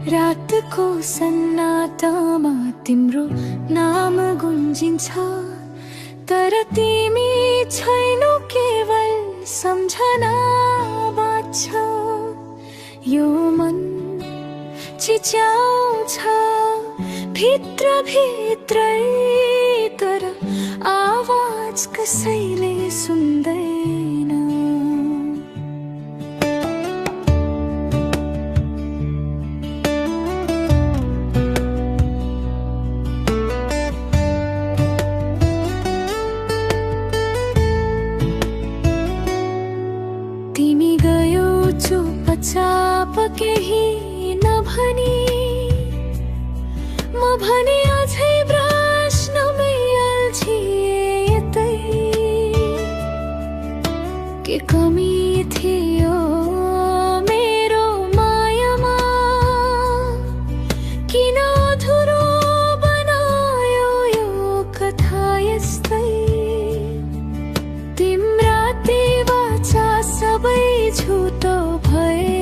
रातको सन्नाटामा तिम्रो नाम गुन्जिन्छ, तर तिमी छैनौ, केवल सम्झना बाँच्छ। यो मन चिच्याउँछ भित्र भित्रै, तर आवाज कसैले सुन्दैन। तिमी गयो चुपचाप केही नभनी, म भने अझै प्रश्नमै अल्झिए यतै। के कमी थियो मेरो मायामा, किन अधुरो बनायो यो कथा यस्तै। तिम्रा ती वाचा सबै झुटो भए,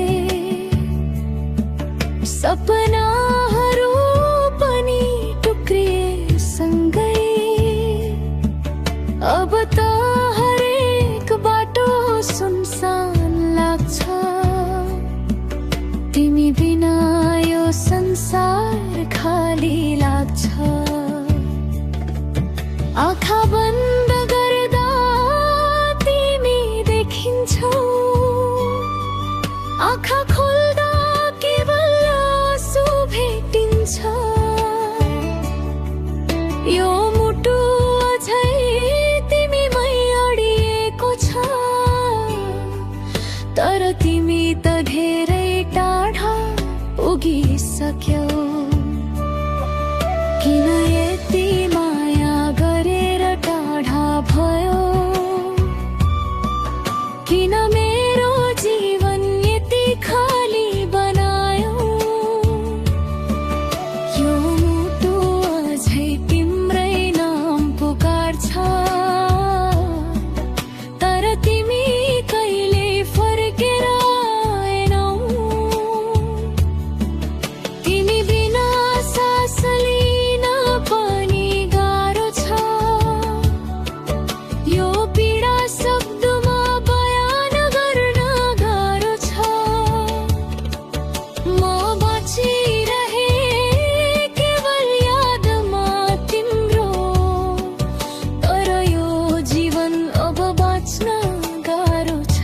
सपनाहरू पनि टुक्रिए सँगै। अब त हरेक बाटो सुनसान लाग्छ, तिमी बिना यो संसार खाली लाग्छ। आँखा बन्द गर्दा तिमी देखिन्छौ, आँखा खोल्दा केवल आँसु भेटिन्छ। यो मुटु अझै तिमीमै अडिएको छ, तर तिमी त धेरै टाढा पुगिसक्यौ। किन यति माया गरेर टाढा भयो, किन मेरो जीवन यति खाली बनायो। यो मुटु अझै तिम्रै नाम पुकार्छ, तर तिमी कहिले फर्केर आएनौ। तिमी बिना सास लिन पनि गाह्रो छ, यो पीडा शब्दमा बयान गर्न गाह्रो छ। म बाँचिरहे केवल यादमा तिम्रो, तर यो जीवन अब बाँच्न गाह्रो छ।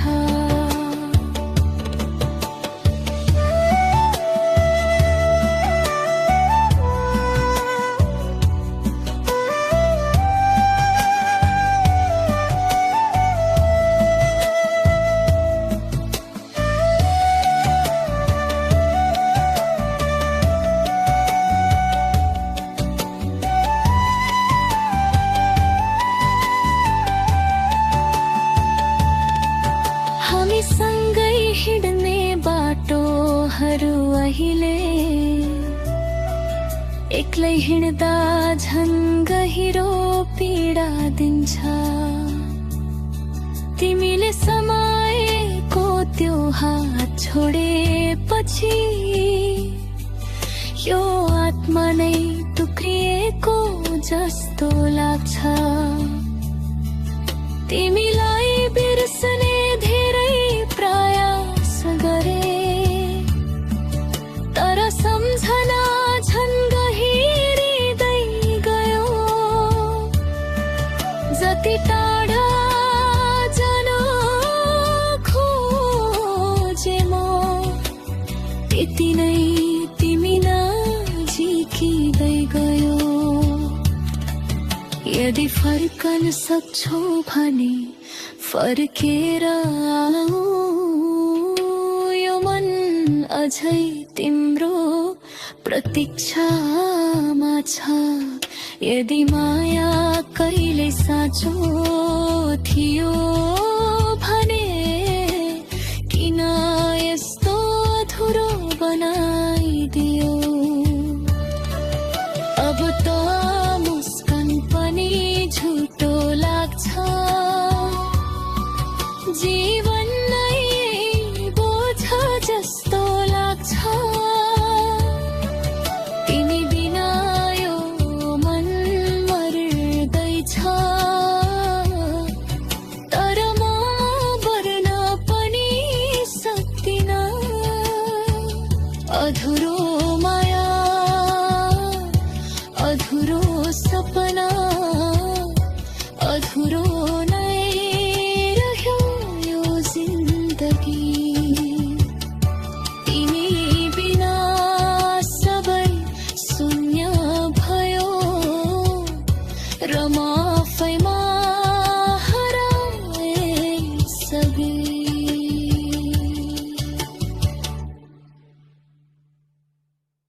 हामी सँगै हिँड्ने बाटोहरू अहिले एक्लै हिँड्दा झन् गहिरो पीडा दिन्छ। तिमीले समाएको त्यो हात छोडेपछि यो आत्मा नै टुक्रिएको जस्तो लाग्छ। तिमीलाई बिर्सने धेरै प्रयास गरे, तर सम्झना झन् गहिरिँदै गयो। जति टाढा जान खोजे म, त्यति नै तिमी नजिकिँदै गयो। यदि फर्कन सक्छौ भने फर्केर आऊ, यो मन अझै तिम्रो प्रतीक्षामा छ। यदि माया कहिले साँचो थियो भने किन यस्तो अधुरो बनाइदियो। अब त मुस्कान पनि झुटो लाग्छ, जीवन नै बोझ जस्तो लाग्छ। अधुरो